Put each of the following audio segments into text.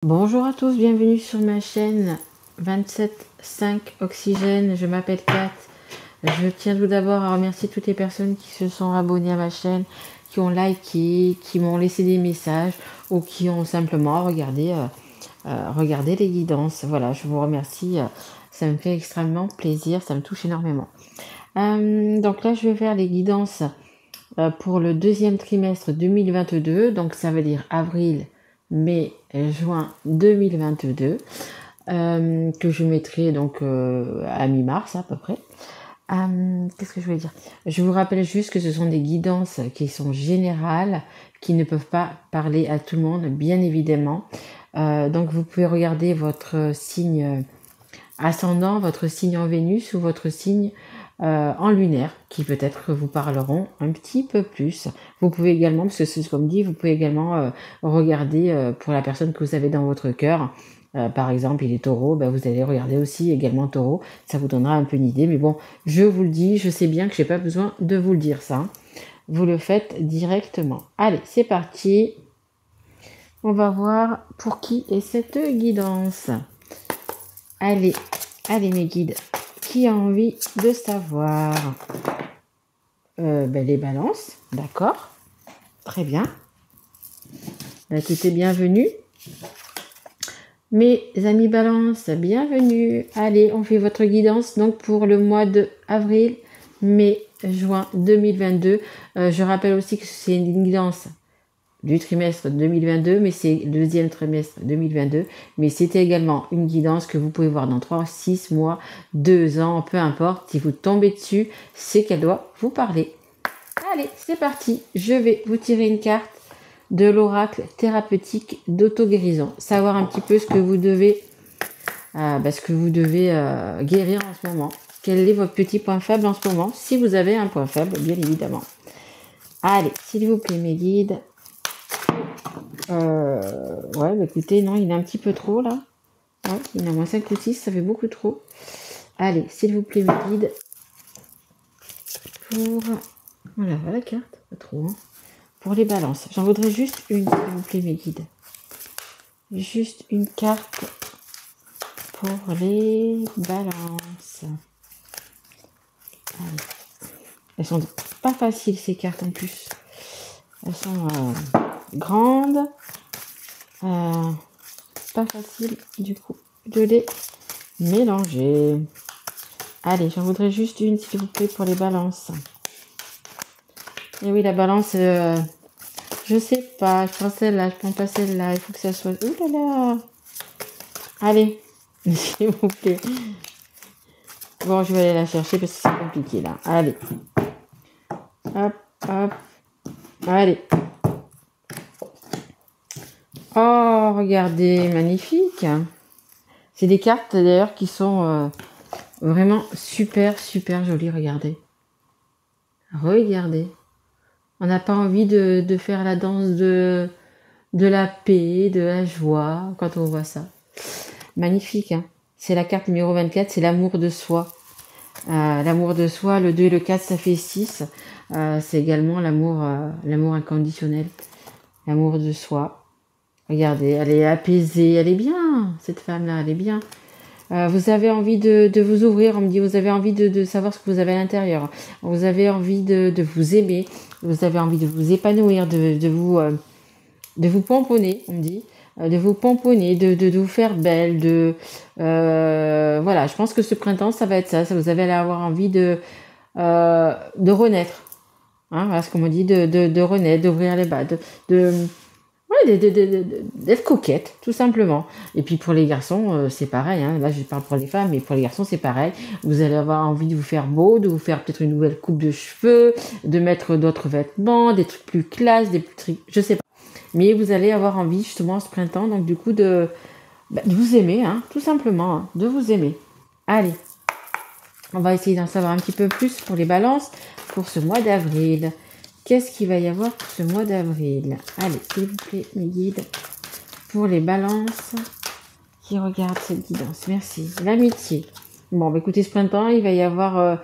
Bonjour à tous, bienvenue sur ma chaîne 27.5 Oxygène. Je m'appelle Kat. Je tiens tout d'abord à remercier toutes les personnes qui se sont abonnées à ma chaîne, qui ont liké, qui m'ont laissé des messages ou qui ont simplement regardé les guidances. Voilà, je vous remercie. Ça me fait extrêmement plaisir, ça me touche énormément. Donc là, je vais faire les guidances pour le deuxième trimestre 2022. Donc ça veut dire avril, mai, juin 2022. Que je mettrai donc à mi-mars à peu près. Qu'est-ce que je voulais dire? Je vous rappelle juste que ce sont des guidances qui sont générales, qui ne peuvent pas parler à tout le monde, bien évidemment. Donc vous pouvez regarder votre signe ascendant, votre signe en Vénus ou votre signe en lunaire, qui peut-être vous parleront un petit peu plus. Vous pouvez également, parce que c'est comme dit, vous pouvez également regarder pour la personne que vous avez dans votre cœur. Par exemple, il est taureau, ben vous allez regarder aussi également taureau, ça vous donnera un peu une idée. Mais bon, je vous le dis, je sais bien que j'ai pas besoin de vous le dire ça. Hein. Vous le faites directement. Allez, c'est parti. On va voir pour qui est cette guidance. Allez, allez mes guides, qui a envie de savoir? Les balances, d'accord, très bien. Écoutez, bienvenue. Mes amis balance, bienvenue. Allez, on fait votre guidance donc pour le mois de avril, mai, juin 2022. Je rappelle aussi que c'est une guidance du trimestre 2022, mais c'est le deuxième trimestre 2022. Mais c'était également une guidance que vous pouvez voir dans 3, 6 mois, 2 ans, peu importe. Si vous tombez dessus, c'est qu'elle doit vous parler. Allez, c'est parti. Je vais vous tirer une carte de l'oracle thérapeutique d'auto-guérison. Savoir un petit peu ce que vous devez, guérir en ce moment. Quel est votre petit point faible en ce moment? Si vous avez un point faible, bien évidemment. Allez, s'il vous plaît, mes guides. Écoutez, non, il est un petit peu trop là. Ouais, il en a moins 5 ou 6, ça fait beaucoup trop. Allez, s'il vous plaît, mes guides. Pour... Voilà, la carte, pas trop. Hein. Pour les balances, j'en voudrais juste une, s'il vous plaît, mes guides. Juste une carte pour les balances. Allez. Elles sont pas faciles, ces cartes en plus. Elles sont grandes. Pas facile du coup de les mélanger. Allez, j'en voudrais juste une s'il vous plaît pour les balances. Et oui, la balance, je sais pas, je prends celle-là, je prends pas celle-là, il faut que ça soit... Ouh là là. Allez, s'il vous plaît. Bon, je vais aller la chercher parce que c'est compliqué là. Allez. Hop, hop. Allez. Oh, regardez, magnifique. C'est des cartes d'ailleurs qui sont vraiment super, super jolies. Regardez. Regardez. On n'a pas envie de faire la danse de la paix, de la joie quand on voit ça. Magnifique. Hein, c'est la carte numéro 24, c'est l'amour de soi. L'amour de soi, le 2 et le 4, ça fait 6. C'est également l'amour inconditionnel. L'amour de soi. Regardez, elle est apaisée, elle est bien, cette femme-là, elle est bien. Vous avez envie de vous ouvrir, on me dit, vous avez envie de savoir ce que vous avez à l'intérieur. Vous avez envie de vous aimer, vous avez envie de vous épanouir, de vous pomponner, on me dit. De vous pomponner, de vous faire belle, voilà, je pense que ce printemps, ça va être ça. Vous allez avoir envie de renaître. Hein, voilà ce qu'on me dit, de renaître, d'ouvrir les bas, d'être coquette, tout simplement. Et puis pour les garçons, c'est pareil. Hein. Là, je parle pour les femmes, mais pour les garçons, c'est pareil. Vous allez avoir envie de vous faire beau, de vous faire peut-être une nouvelle coupe de cheveux, de mettre d'autres vêtements, des trucs plus classe, des trucs, je sais pas. Mais vous allez avoir envie, justement, ce printemps, donc du coup, de vous aimer, hein, tout simplement, hein, de vous aimer. Allez, on va essayer d'en savoir un petit peu plus pour les balances pour ce mois d'avril. Qu'est-ce qu'il va y avoir pour ce mois d'avril? Allez, s'il vous plaît, mes guides, pour les balances qui regardent cette guidance. Merci. L'amitié. Bon, écoutez, ce printemps, il va y avoir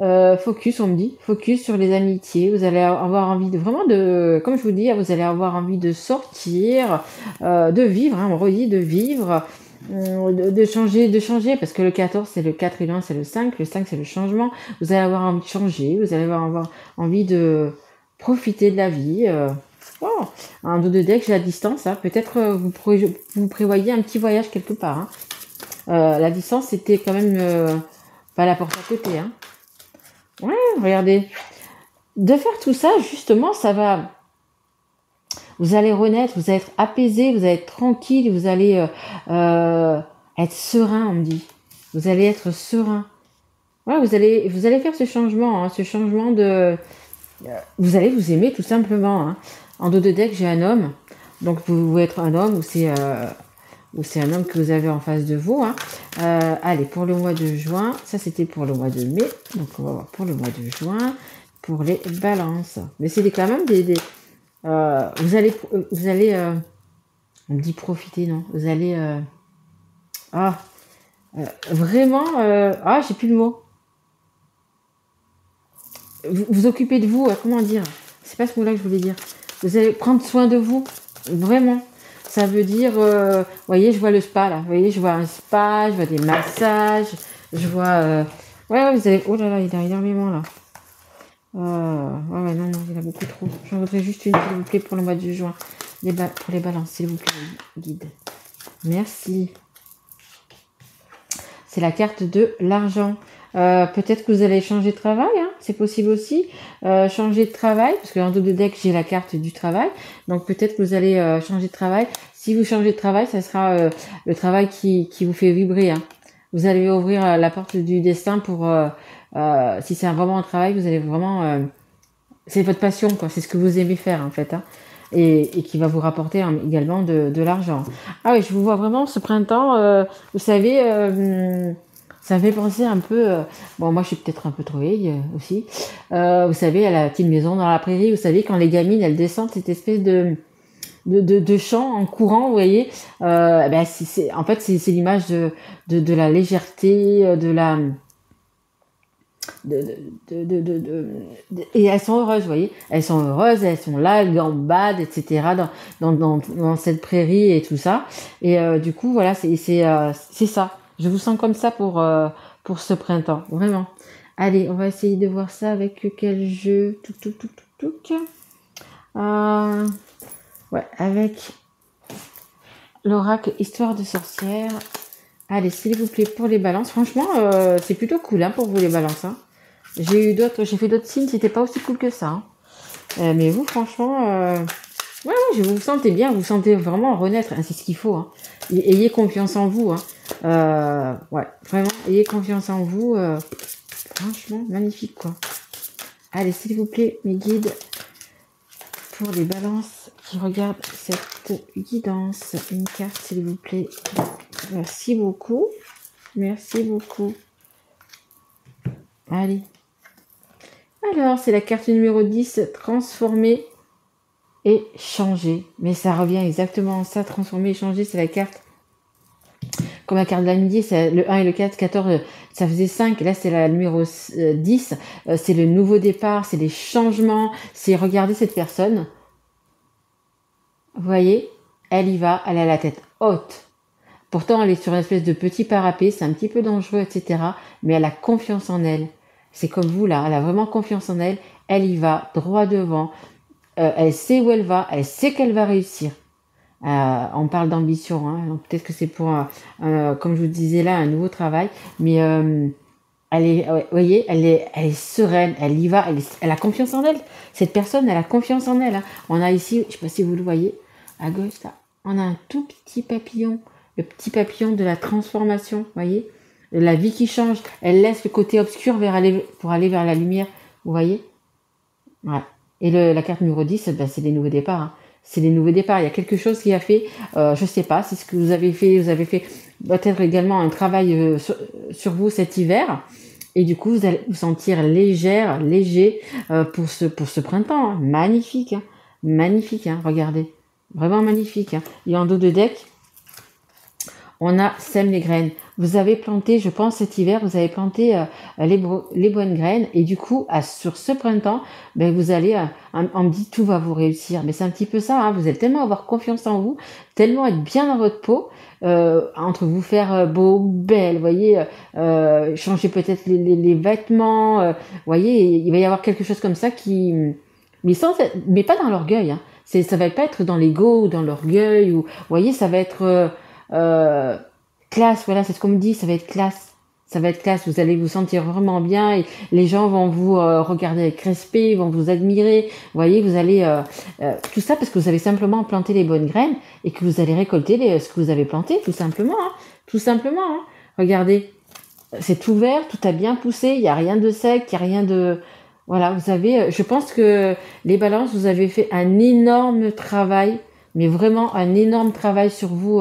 Focus, on me dit, focus sur les amitiés. Vous allez avoir envie de vraiment de, comme je vous dis, vous allez avoir envie de sortir, de vivre, hein, on redit de vivre, de changer, parce que le 14 c'est le 4 et le 1 c'est le 5 c'est le changement. Vous allez avoir envie de changer, vous allez avoir envie de profiter de la vie. Oh, un dos de deck, j'ai la distance, hein. Peut-être vous prévoyez un petit voyage quelque part. Hein. La distance c'était quand même pas la porte à côté. Hein. Ouais, regardez. De faire tout ça, justement, ça va. Vous allez renaître, vous allez être apaisé, vous allez être tranquille, vous allez être serein, on me dit. Vous allez être serein. Ouais, vous allez faire ce changement, hein, ce changement de. Vous allez vous aimer tout simplement. Hein. En dos de deck, j'ai un homme. Donc vous pouvez être un homme ou c'est un homme que vous avez en face de vous. Hein. Allez, pour le mois de juin, ça c'était pour le mois de mai. Donc on va voir pour le mois de juin, pour les balances. Mais c'est quand même vous allez, on me dit profiter, non? Vous allez, vraiment, j'ai plus le mot. Vous occupez de vous, comment dire? C'est pas ce mot-là que je voulais dire. Vous allez prendre soin de vous, vraiment. Ça veut dire, vous voyez, je vois le spa là. Vous voyez, je vois un spa, je vois des massages, je vois. Ouais, vous allez. Oh là là, il y a énormément là. Ouais, non, il y en a beaucoup trop. J'en voudrais juste une, s'il vous plaît, pour le mois de juin. Pour les balances, s'il vous plaît, guide. Merci. C'est la carte de l'argent. Peut-être que vous allez changer de travail, hein, c'est possible aussi. Changer de travail, parce que en dos de deck, j'ai la carte du travail. Donc peut-être que vous allez changer de travail. Si vous changez de travail, ça sera le travail qui vous fait vibrer. Hein. Vous allez ouvrir la porte du destin pour... si c'est vraiment un travail, vous allez vraiment... c'est votre passion, quoi. C'est ce que vous aimez faire, en fait. Hein. Et qui va vous rapporter également de l'argent. Ah oui, je vous vois vraiment ce printemps, vous savez... ça me fait penser un peu... bon, moi, je suis peut-être un peu trop vieille aussi. Vous savez, à la petite maison dans la prairie, vous savez, quand les gamines, elles descendent cette espèce de champ en courant, vous voyez. En fait, c'est l'image de la légèreté, de la... et elles sont heureuses, vous voyez. Elles sont heureuses, elles sont là, elles gambadent, etc. dans cette prairie et tout ça. Et du coup, voilà, c'est ça. Je vous sens comme ça pour ce printemps, vraiment. Allez, on va essayer de voir ça avec quel jeu. Ouais, avec l'oracle Histoire de sorcière. Allez, s'il vous plaît, pour les balances. Franchement, c'est plutôt cool hein, pour vous les balances. Hein. J'ai fait d'autres signes, c'était pas aussi cool que ça. Hein. Mais vous, franchement, ouais, je vous sentez bien, vous sentez vraiment renaître. Hein, c'est ce qu'il faut. Hein. Ayez confiance en vous. Hein. Ouais, vraiment, ayez confiance en vous. Franchement, magnifique, quoi. Allez, s'il vous plaît, mes guides, pour les balances qui regardent cette guidance. Une carte, s'il vous plaît. Merci beaucoup. Merci beaucoup. Allez. Alors, c'est la carte numéro 10, transformer et changer. Mais ça revient exactement à ça, transformer et changer, c'est la carte. Comme la carte de l'amitié, c'est le 1 et le 4, 14, ça faisait 5. Là, c'est la numéro 10. C'est le nouveau départ, c'est les changements. C'est regarder cette personne. Vous voyez, elle y va, elle a la tête haute. Pourtant, elle est sur une espèce de petit parapet, c'est un petit peu dangereux, etc. Mais elle a confiance en elle. C'est comme vous, là, elle a vraiment confiance en elle. Elle y va, droit devant. Elle sait où elle va, elle sait qu'elle va réussir. On parle d'ambition, hein. Peut-être que c'est pour, comme je vous disais là, un nouveau travail. Mais vous voyez, elle est sereine, elle y va, elle a confiance en elle. Cette personne, elle a confiance en elle. Hein. On a ici, je ne sais pas si vous le voyez, à gauche, là, on a un tout petit papillon. Le petit papillon de la transformation, vous voyez, la vie qui change, elle laisse le côté obscur pour aller vers la lumière, vous voyez. Ouais. Et la carte numéro 10, c'est les nouveaux départs. Hein. C'est les nouveaux départs. Il y a quelque chose qui a fait, je sais pas, c'est ce que vous avez fait. Vous avez fait peut-être également un travail sur vous cet hiver. Et du coup, vous allez vous sentir léger pour ce printemps. Hein. Magnifique, hein. Magnifique, hein. Regardez. Vraiment magnifique. Hein. Et en dos de deck, on a sème les graines. Vous avez planté, je pense cet hiver, vous avez planté les bonnes graines et du coup, sur ce printemps, ben, vous allez, on me dit tout va vous réussir. Mais c'est un petit peu ça, hein, vous allez tellement avoir confiance en vous, tellement être bien dans votre peau, entre vous faire beau, belle, vous voyez, changer peut-être les vêtements, vous voyez, il va y avoir quelque chose comme ça qui... mais pas dans l'orgueil, hein. Ça va pas être dans l'ego ou dans l'orgueil, ou, vous voyez, ça va être classe, voilà, c'est ce qu'on me dit, ça va être classe. Ça va être classe, vous allez vous sentir vraiment bien et les gens vont vous regarder avec respect, vont vous admirer. Vous voyez, vous allez... tout ça parce que vous avez simplement planté les bonnes graines et que vous allez récolter ce que vous avez planté, tout simplement. Hein, tout simplement. Hein. Regardez, c'est tout vert, tout a bien poussé, il n'y a rien de sec, il n'y a rien de... Voilà, vous avez... je pense que les balances, vous avez fait un énorme travail, mais vraiment un énorme travail sur vous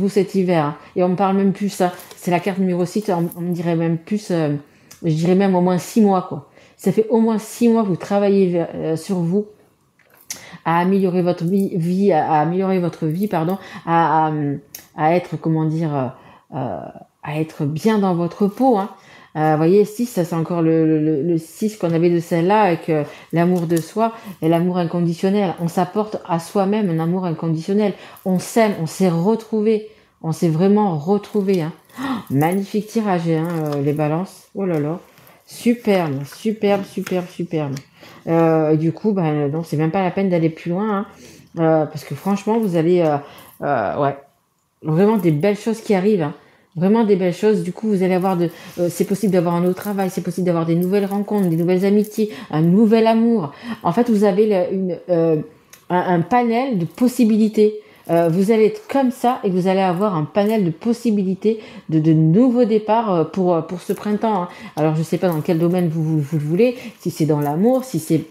cet hiver. Hein. Et on me parle même plus, ça. C'est la carte numéro 6, on me dirait même plus, je dirais même au moins 6 mois, quoi. Ça fait au moins 6 mois que vous travaillez sur vous, à améliorer votre vie, à améliorer votre vie, pardon, à être, comment dire, à être bien dans votre peau, hein. Vous voyez, 6, ça c'est encore le 6 qu'on avait de celle-là avec l'amour de soi et l'amour inconditionnel. On s'apporte à soi-même un amour inconditionnel. On s'aime, on s'est retrouvé. On s'est vraiment retrouvé. Hein. Oh, magnifique tirage, hein, les balances. Oh là là. Superbe, superbe, superbe, superbe. Et du coup, ben, non, c'est même pas la peine d'aller plus loin. Hein, parce que franchement, vous allez... ouais, vraiment des belles choses qui arrivent. Hein. Vraiment des belles choses. Du coup, vous allez avoir c'est possible d'avoir un autre travail, c'est possible d'avoir des nouvelles rencontres, des nouvelles amitiés, un nouvel amour. En fait, vous avez un panel de possibilités. Vous allez être comme ça et vous allez avoir un panel de possibilités de nouveaux départs pour ce printemps. Hein. Alors, je sais pas dans quel domaine vous le voulez, si c'est dans l'amour, si c'est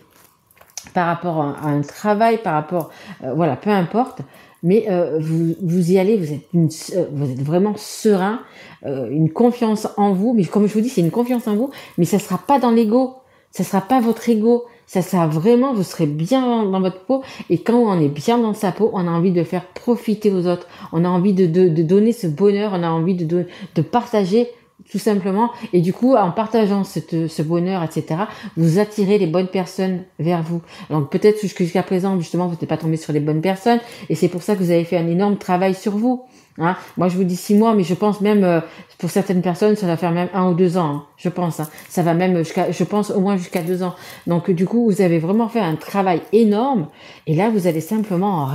par rapport à un travail, par rapport... voilà, peu importe. Mais vous y allez, vous êtes vraiment serein, une confiance en vous. Mais comme je vous dis, c'est une confiance en vous, mais ça sera pas dans l'ego, ça sera pas votre ego. Ça sera vraiment, vous serez bien dans votre peau. Et quand on est bien dans sa peau, on a envie de faire profiter aux autres. On a envie de donner ce bonheur, on a envie de partager tout simplement. Et du coup, en partageant ce bonheur, etc., vous attirez les bonnes personnes vers vous. Donc peut-être jusqu'à présent, justement, vous n'êtes pas tombé sur les bonnes personnes, et c'est pour ça que vous avez fait un énorme travail sur vous. Hein. Moi, je vous dis 6 mois, mais je pense même, pour certaines personnes, ça va faire même 1 ou 2 ans, hein, je pense. Hein. Ça va même je pense au moins jusqu'à 2 ans. Donc du coup, vous avez vraiment fait un travail énorme, et là, vous allez simplement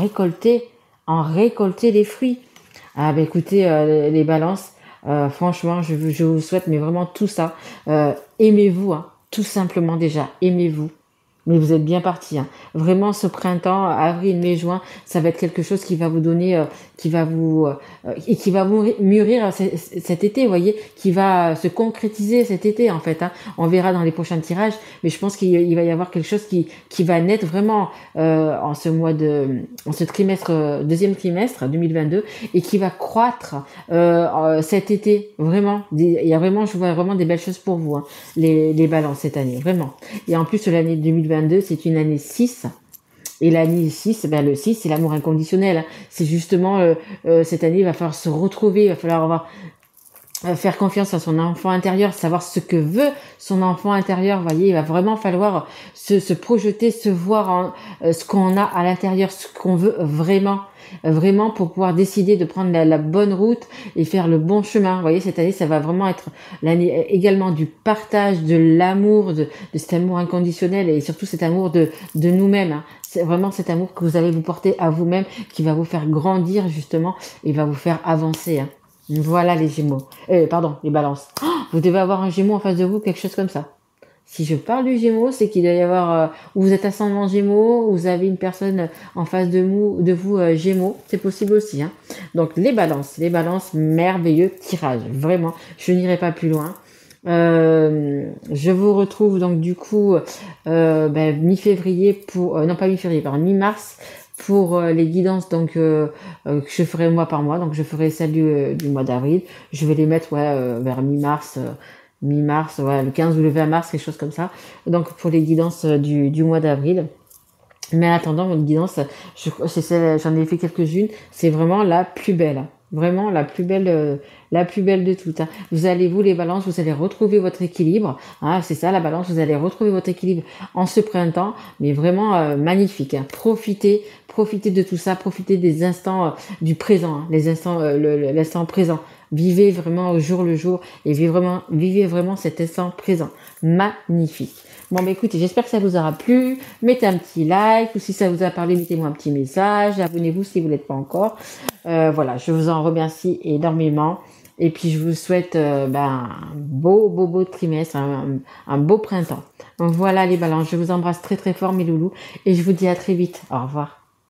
en récolter les fruits. Ah ben écoutez, les balances, franchement, je vous souhaite mais vraiment tout ça. Aimez-vous, hein, tout simplement déjà, aimez-vous. Mais vous êtes bien parti. Hein. Vraiment, ce printemps, avril, mai, juin, ça va être quelque chose qui va vous donner, qui va vous mûrir cet été, vous voyez, qui va se concrétiser cet été en fait. Hein. On verra dans les prochains tirages, mais je pense qu'il va y avoir quelque chose qui va naître vraiment en ce trimestre, deuxième trimestre 2022, et qui va croître cet été. Vraiment, je vois vraiment des belles choses pour vous, hein, les balances cette année, vraiment. Et en plus, l'année 2022, c'est une année 6. Et l'année 6, ben le 6, c'est l'amour inconditionnel. C'est justement, cette année, il va falloir se retrouver, il va falloir faire confiance à son enfant intérieur, savoir ce que veut son enfant intérieur. Vous voyez, il va vraiment falloir se projeter, se voir ce qu'on a à l'intérieur, ce qu'on veut vraiment pour pouvoir décider de prendre la bonne route et faire le bon chemin. Vous voyez, cette année, ça va vraiment être l'année également du partage, de l'amour, de cet amour inconditionnel, et surtout cet amour de nous-mêmes. Hein. C'est vraiment cet amour que vous allez vous porter à vous-même, qui va vous faire grandir justement et va vous faire avancer. Hein. Voilà les Gémeaux. Pardon, les Balances. Oh, vous devez avoir un Gémeau en face de vous, quelque chose comme ça. Si je parle du Gémeaux, c'est qu'il doit y avoir... ou vous êtes ascendant Gémeaux, ou vous avez une personne en face de vous Gémeaux. C'est possible aussi. Hein. Donc les Balances, merveilleux tirage. Vraiment, je n'irai pas plus loin. Je vous retrouve donc du coup mi-février pour... non, pas mi-février, pardon, mi-mars pour les guidances donc que je ferai mois par mois. Donc je ferai celle du mois d'avril. Je vais les mettre vers mi-mars, le 15 ou le 20 mars, quelque chose comme ça. Donc pour les guidances du mois d'avril. Mais en attendant, votre guidance, j'en ai fait quelques-unes, c'est vraiment la plus belle. Vraiment la plus belle de toutes, hein. Vous allez, vous les balances, vous allez retrouver votre équilibre, hein, c'est ça la balance, vous allez retrouver votre équilibre en ce printemps, mais vraiment magnifique, hein. Profitez de tout ça, profitez des instants du présent, hein, les instants, l'instant présent. Vivez vraiment au jour le jour et vivez vraiment cet instant présent. Magnifique. Bon, bah écoutez, j'espère que ça vous aura plu. Mettez un petit like ou si ça vous a parlé, mettez-moi un petit message. Abonnez-vous si vous ne l'êtes pas encore. Voilà, je vous en remercie énormément. Et puis, je vous souhaite un beau trimestre, un beau printemps. Donc voilà les balances, je vous embrasse très très fort mes loulous et je vous dis à très vite. Au revoir.